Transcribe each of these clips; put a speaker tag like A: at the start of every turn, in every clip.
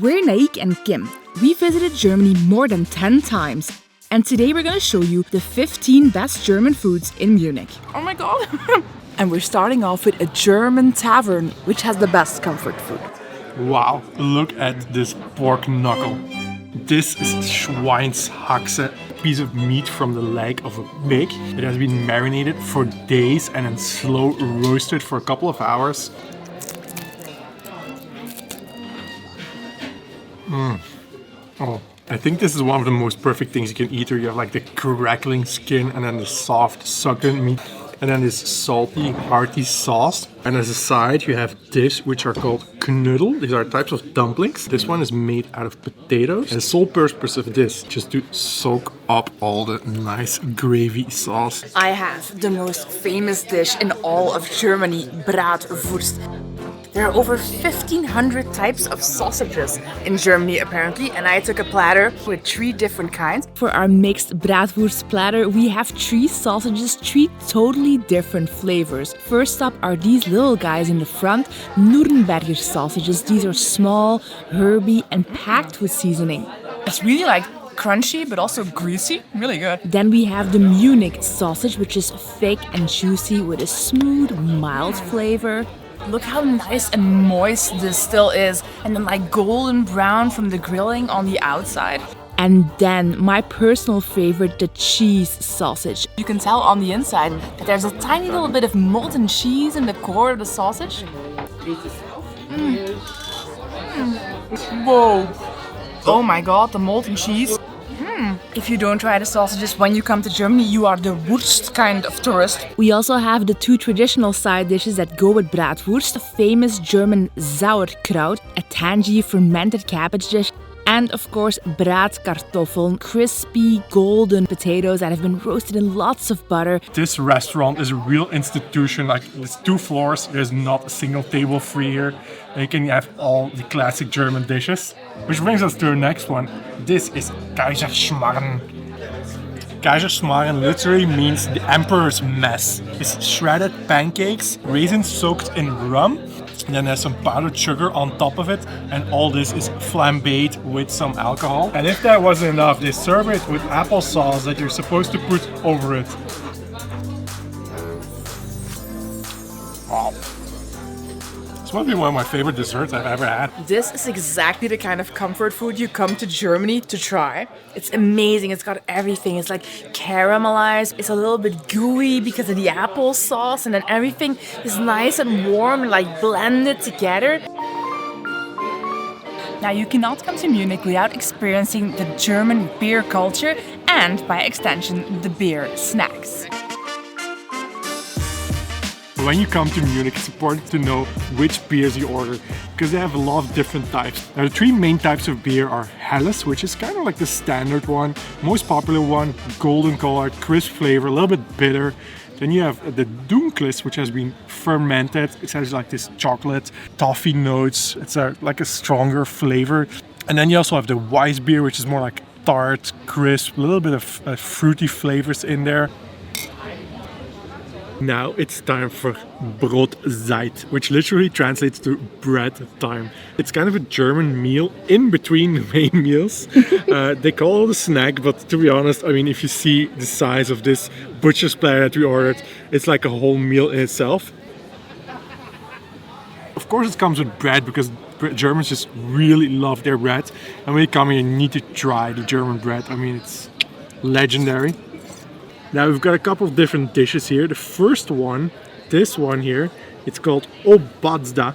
A: We're Naick and Kim. We visited Germany more than 10 times. And today we're going to show you the 15 best German foods in Munich.
B: Oh my god! And we're starting off with a German tavern, which has the best comfort food.
C: Wow, look at this pork knuckle. This is Schweinshaxe, a piece of meat from the leg of a pig. It has been marinated for days and then slow roasted for a couple of hours. Oh, I think this is one of the most perfect things you can eat here. You have like the crackling skin and then the soft succulent meat. And then this salty, hearty sauce. And as a side, you have this, which are called knödel. These are types of dumplings. This one is made out of potatoes. And the sole purpose of this, just to soak up all the nice gravy sauce.
B: I have the most famous dish in all of Germany, Bratwurst. There are over 1,500 types of sausages in Germany apparently, and I took a platter with 3 different kinds.
A: For our mixed bratwurst platter, we have 3 sausages, 3 totally different flavors. First up are these little guys in the front, Nürnberger sausages. These are small, herby, and packed with seasoning.
B: It's really like crunchy, but also greasy. Really good.
A: Then we have the Munich sausage, which is thick and juicy with a smooth, mild flavor.
B: Look how nice and moist this still is, and then like golden brown from the grilling on the outside.
A: And then my personal favorite, the cheese sausage.
B: You can tell on the inside that there's a tiny little bit of molten cheese in the core of the sausage. Whoa! Oh my god, the molten cheese. If you don't try the sausages when you come to Germany, you are the Wurst kind of tourist.
A: We also have the 2 traditional side dishes that go with bratwurst, a famous German sauerkraut, a tangy fermented cabbage dish, and of course Bratkartoffeln, crispy golden potatoes that have been roasted in lots of butter.
C: This restaurant is a real institution. Like, it's 2 floors, there's not a single table free here. And you can have all the classic German dishes. Which brings us to our next one. This is Kaiserschmarrn. Kaiserschmarrn literally means the emperor's mess. It's shredded pancakes, raisins soaked in rum, and then there's some powdered sugar on top of it, and all this is flambéed with some alcohol. And if that wasn't enough, they serve it with applesauce that you're supposed to put over it. Wow. This might be one of my favorite desserts I've ever had.
B: This is exactly the kind of comfort food you come to Germany to try. It's amazing. It's got everything. It's like caramelized. It's a little bit gooey because of the applesauce, and then everything is nice and warm and like blended together. Now, you cannot come to Munich without experiencing the German beer culture and, by extension, the beer snacks.
C: When you come to Munich, it's important to know which beers you order, because they have a lot of different types. Now, the 3 main types of beer are Helles, which is kind of like the standard one, most popular one, golden color, crisp flavor, a little bit bitter. Then you have the Dunkles, which has been fermented. It has like this chocolate, toffee notes. It's like a stronger flavor. And then you also have the Weiss beer, which is more like tart, crisp, a little bit of fruity flavors in there. Now it's time for Brotzeit, which literally translates to bread time. It's kind of a German meal in between the main meals. They call it a snack, but to be honest, I mean, if you see the size of this butcher's platter that we ordered, it's like a whole meal in itself. Of course it comes with bread, because Germans just really love their bread. And when you come here, you need to try the German bread. I mean, it's legendary. Now we've got a couple of different dishes here. The first one, this one here, it's called Obadzda,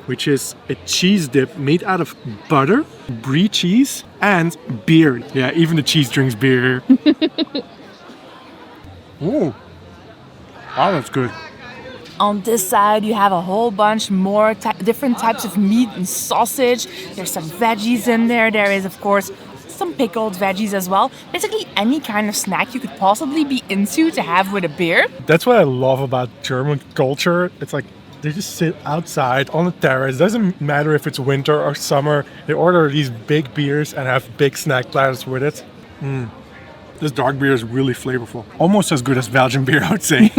C: which is a cheese dip made out of butter, brie cheese, and beer. Yeah, even the cheese drinks beer. Ooh, wow, that's good.
B: On this side, you have a whole bunch more different types of meat and sausage. There's some veggies in there. There is, of course, some pickled veggies as well. Basically any kind of snack you could possibly be into to have with a beer.
C: That's what I love about German culture. It's like they just sit outside on the terrace. Doesn't matter if it's winter or summer. They order these big beers and have big snack platters with it. This dark beer is really flavorful. Almost as good as Belgian beer, I would say.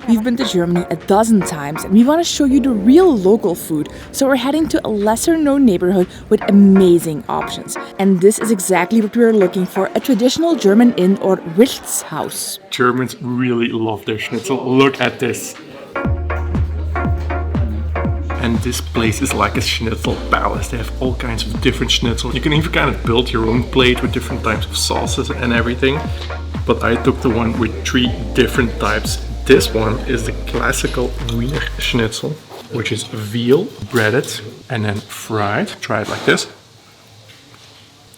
A: We've been to Germany a dozen times and we want to show you the real local food, so we're heading to a lesser known neighborhood with amazing options. And this is exactly what we were looking for, a traditional German inn or Wirtshaus.
C: Germans really love their schnitzel. Look at this. And this place is like a schnitzel palace. They have all kinds of different schnitzel. You can even kind of build your own plate with different types of sauces and everything. But I took the one with 3 different types. This one is the classical Wiener Schnitzel, which is veal, breaded, and then fried. Try it like this.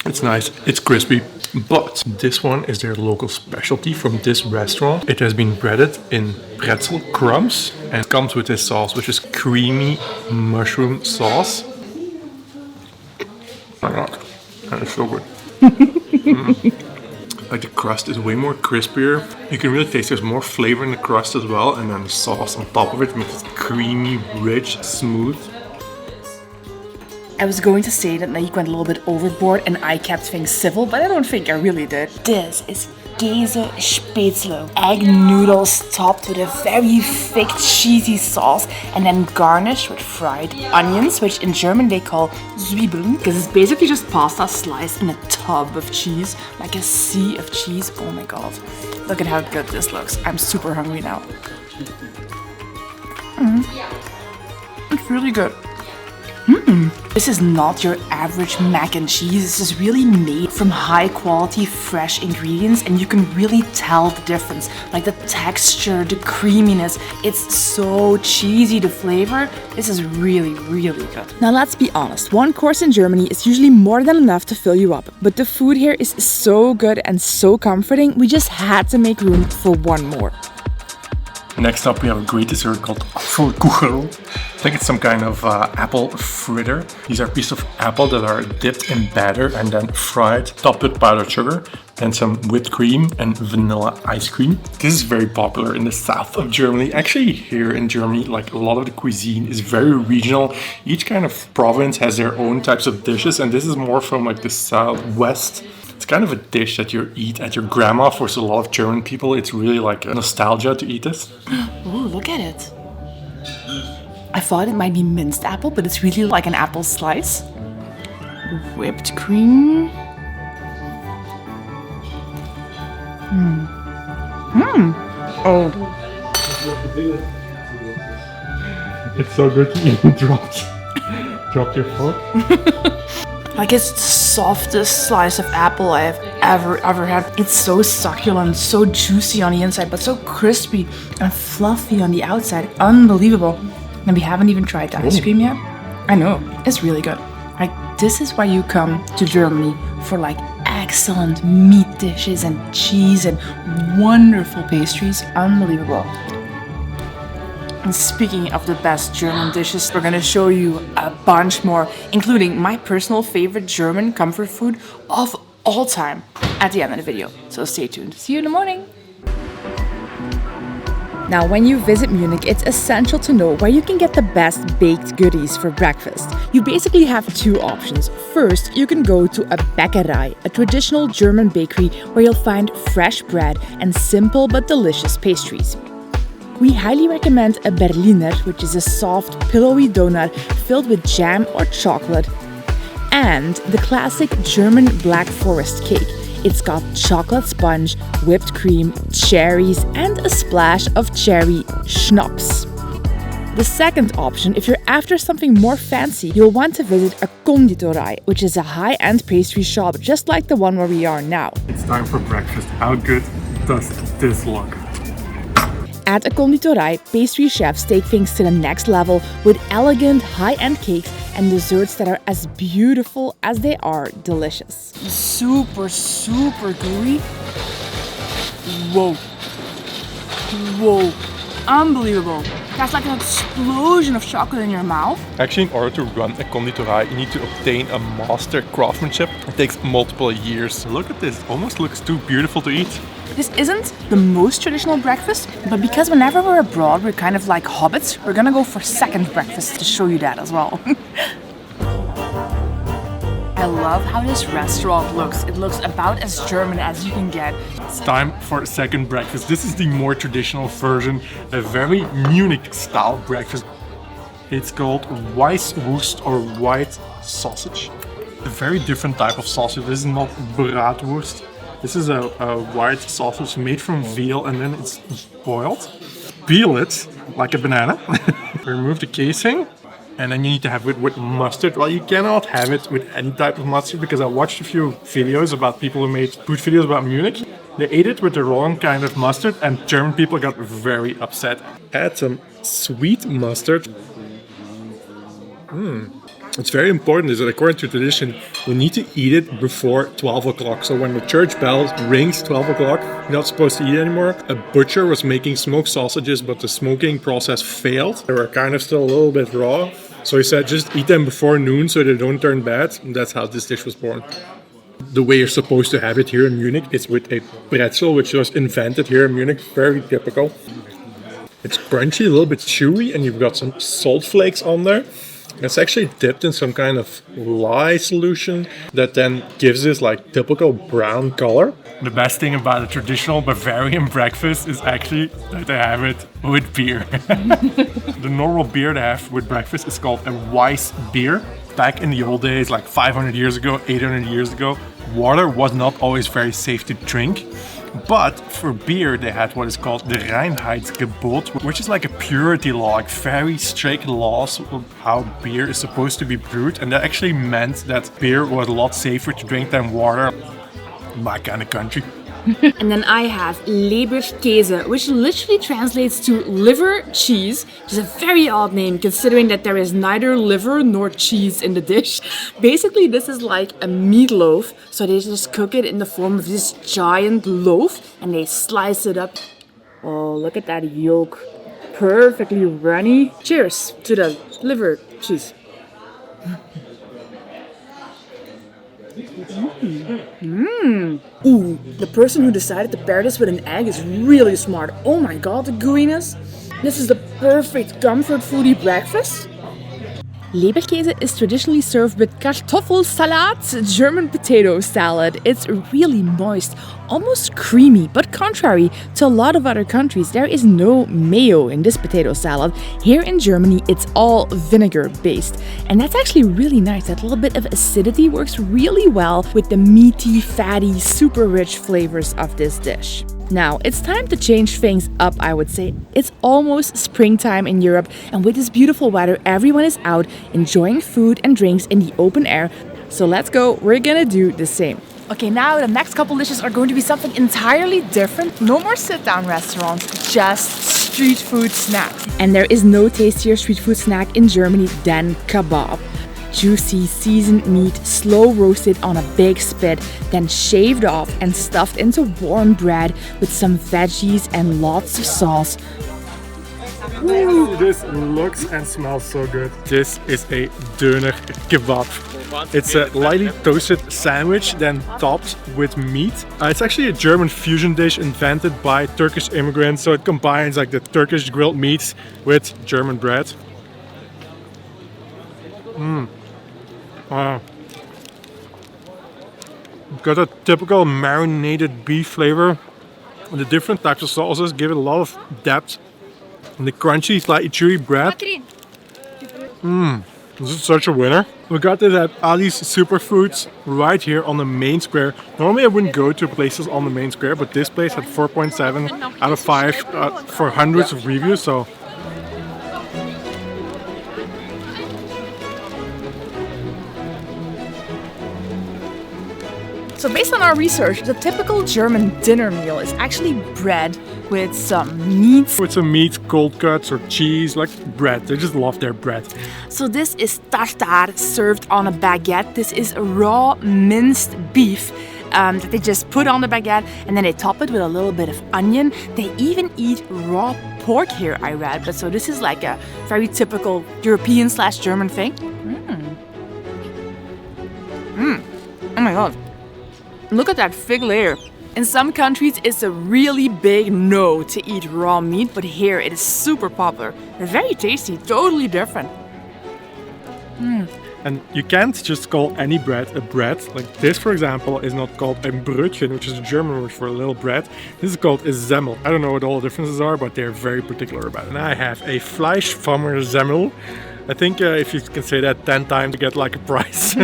C: It's nice, it's crispy. But this one is their local specialty from this restaurant. It has been breaded in pretzel crumbs and comes with this sauce, which is creamy mushroom sauce. Oh my god, that is so good. Like the crust is way more crispier. You can really taste there's more flavor in the crust as well, and then the sauce on top of it makes it creamy, rich, smooth.
B: I was going to say that Naick went a little bit overboard and I kept things civil, but I don't think I really did. This is Käse Spätzle. Egg noodles topped with a very thick cheesy sauce and then garnished with fried onions, which in German they call Zwiebeln, because it's basically just pasta sliced in a tub of cheese, like a sea of cheese. Oh my god. Look at how good this looks. I'm super hungry now. It's really good. This is not your average mac and cheese. This is really made from high quality fresh ingredients and you can really tell the difference. Like the texture, the creaminess, it's so cheesy, the flavor. This is really, really good.
A: Now let's be honest, one course in Germany is usually more than enough to fill you up. But the food here is so good and so comforting, we just had to make room for one more.
C: Next up we have a great dessert called Apfelkuchen. I think it's some kind of apple fritter. These are pieces of apple that are dipped in batter and then fried, topped with powdered sugar, and some whipped cream and vanilla ice cream. This is very popular in the south of Germany. Actually here in Germany, like a lot of the cuisine is very regional. Each kind of province has their own types of dishes, and this is more from like the southwest. It's kind of a dish that you eat at your grandma. For a lot of German people, it's really like a nostalgia to eat this.
B: Ooh, look at it. I thought it might be minced apple, but it's really like an apple slice. Whipped cream. Oh.
C: It's so good you even dropped your fork.
B: Like it's the softest slice of apple I have ever had. It's so succulent, so juicy on the inside, but so crispy and fluffy on the outside. Unbelievable. And we haven't even tried the ice cream yet. I know, it's really good. Like this is why you come to Germany, for like excellent meat dishes and cheese and wonderful pastries. Unbelievable. And speaking of the best German dishes, we're gonna show you a bunch more, including my personal favorite German comfort food of all time at the end of the video. So stay tuned. See you in the morning.
A: Now, when you visit Munich, it's essential to know where you can get the best baked goodies for breakfast. You basically have 2 options. First, you can go to a Bäckerei, a traditional German bakery where you'll find fresh bread and simple but delicious pastries. We highly recommend a Berliner, which is a soft, pillowy donut filled with jam or chocolate, and the classic German Black Forest cake. It's got chocolate sponge, whipped cream, cherries, and a splash of cherry schnapps. The second option, if you're after something more fancy, you'll want to visit a Konditorei, which is a high-end pastry shop just like the one where we are now.
C: It's time for breakfast. How good does this look?
A: At a Konditorei, pastry chefs take things to the next level with elegant, high-end cakes and desserts that are as beautiful as they are delicious.
B: Super, super gooey. Whoa. Whoa. Unbelievable. That's like an explosion of chocolate in your mouth.
C: Actually, in order to run a konditorei, you need to obtain a master craftsmanship. It takes multiple years. Look at this, almost looks too beautiful to eat.
B: This isn't the most traditional breakfast, but because whenever we're abroad, we're kind of like hobbits, we're gonna go for second breakfast to show you that as well. I love how this restaurant looks. It looks about as German as you can get.
C: It's time for a second breakfast. This is the more traditional version, a very Munich style breakfast. It's called juuuuust or white sausage. A very different type of sausage. This is not braadwurst. This is a white sausage made from veal and then it's boiled. Peel it like a banana. Remove the casing. And then you need to have it with mustard. Well, you cannot have it with any type of mustard because I watched a few videos about people who made food videos about Munich. They ate it with the wrong kind of mustard and German people got very upset. Add some sweet mustard. It's very important is that according to tradition, you need to eat it before 12 o'clock. So when the church bell rings 12 o'clock, you're not supposed to eat anymore. A butcher was making smoked sausages, but the smoking process failed. They were kind of still a little bit raw. So he said, just eat them before noon so they don't turn bad. And that's how this dish was born. The way you're supposed to have it here in Munich is with a pretzel, which was invented here in Munich. Very typical. It's crunchy, a little bit chewy, and you've got some salt flakes on there. It's actually dipped in some kind of lye solution that then gives this like typical brown color. The best thing about a traditional Bavarian breakfast is actually that they have it with beer. The normal beer they have with breakfast is called a Weiss beer. Back in the old days, like 500 years ago, 800 years ago, water was not always very safe to drink. But for beer, they had what is called the Reinheitsgebot, which is like a purity law, like very strict laws of how beer is supposed to be brewed. And that actually meant that beer was a lot safer to drink than water. My kind of country.
A: And then I have Leberkäse, which literally translates to liver cheese, which is a very odd name considering that there is neither liver nor cheese in the dish. Basically, this is like a meatloaf, so they just cook it in the form of this giant loaf and they slice it up. Oh, look at that yolk. Perfectly runny. Cheers to the liver cheese. Ooh, the person who decided to pair this with an egg is really smart. Oh my god, the gooiness. This is the perfect comfort foodie breakfast. Leberkäse is traditionally served with Kartoffelsalat, German potato salad. It's really moist, almost creamy, but contrary to a lot of other countries, there is no mayo in this potato salad. Here in Germany, it's all vinegar based. And that's actually really nice. That little bit of acidity works really well with the meaty, fatty, super rich flavors of this dish. Now, it's time to change things up, I would say. It's almost springtime in Europe, and with this beautiful weather, everyone is out enjoying food and drinks in the open air. So let's go, we're gonna do the same.
B: Okay, now the next couple dishes are going to be something entirely different. No more sit-down restaurants, just street food snacks.
A: And there is no tastier street food snack in Germany than kebab. Juicy, seasoned meat, slow roasted on a big spit, then shaved off and stuffed into warm bread with some veggies and lots of sauce.
C: Ooh, this looks and smells so good. This is a döner kebab. It's a lightly toasted sandwich, then topped with meat. It's actually a German fusion dish invented by Turkish immigrants, so it combines like the Turkish grilled meats with German bread. Got a typical marinated beef flavor. The different types of sauces give it a lot of depth. And the crunchy, slightly chewy bread. This is such a winner. We got this at Ali's Superfoods right here on the main square. Normally I wouldn't go to places on the main square, but this place had 4.7 out of 5 for hundreds of reviews. So
B: So based on our research, the typical German dinner meal is actually bread with some meat.
C: with some meat, cold cuts or cheese, like bread. They just love their bread.
B: So this is tartare served on a baguette. This is raw minced beef that they just put on the baguette and then they top it with a little bit of onion. They even eat raw pork here, I read. But so this is like a very typical European/German thing. Oh my god. Look at that thick layer. In some countries, it's a really big no to eat raw meat, but here it is super popular. Very tasty, totally different.
C: And you can't just call any bread a bread. Like this, for example, is not called ein Brötchen, which is a German word for a little bread. This is called a Semmel. I don't know what all the differences are, but they're very particular about it. And I have a Fleischfarmer Semmel. I think if you can say that 10 times, you get like a prize.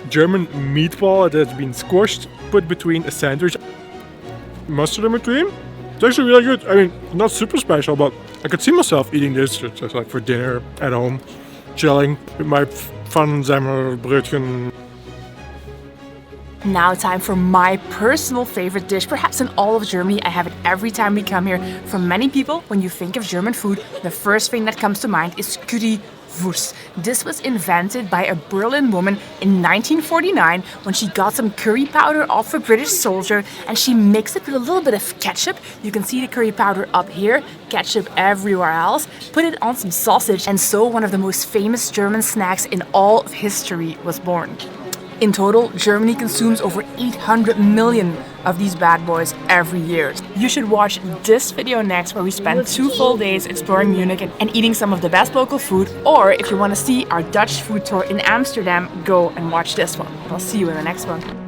C: German meatball that has been squashed, put between a sandwich, mustard in between. It's actually really good. I mean, not super special, but I could see myself eating this just like for dinner at home, chilling with my fun Semmel Brötchen.
B: Now time for my personal favorite dish, perhaps in all of Germany. I have it every time we come here. For many people, when you think of German food, the first thing that comes to mind is juuuuust. This was invented by a Berlin woman in 1949 when she got some curry powder off a British soldier and she mixed it with a little bit of ketchup. You can see the curry powder up here, ketchup everywhere else. Put it on some sausage, and so one of the most famous German snacks in all of history was born. In total, Germany consumes over 800 million of these bad boys every year. You should watch this video next, where we spend 2 full days exploring Munich and eating some of the best local food. Or if you want to see our Dutch food tour in Amsterdam, go and watch this one. I'll see you in the next one.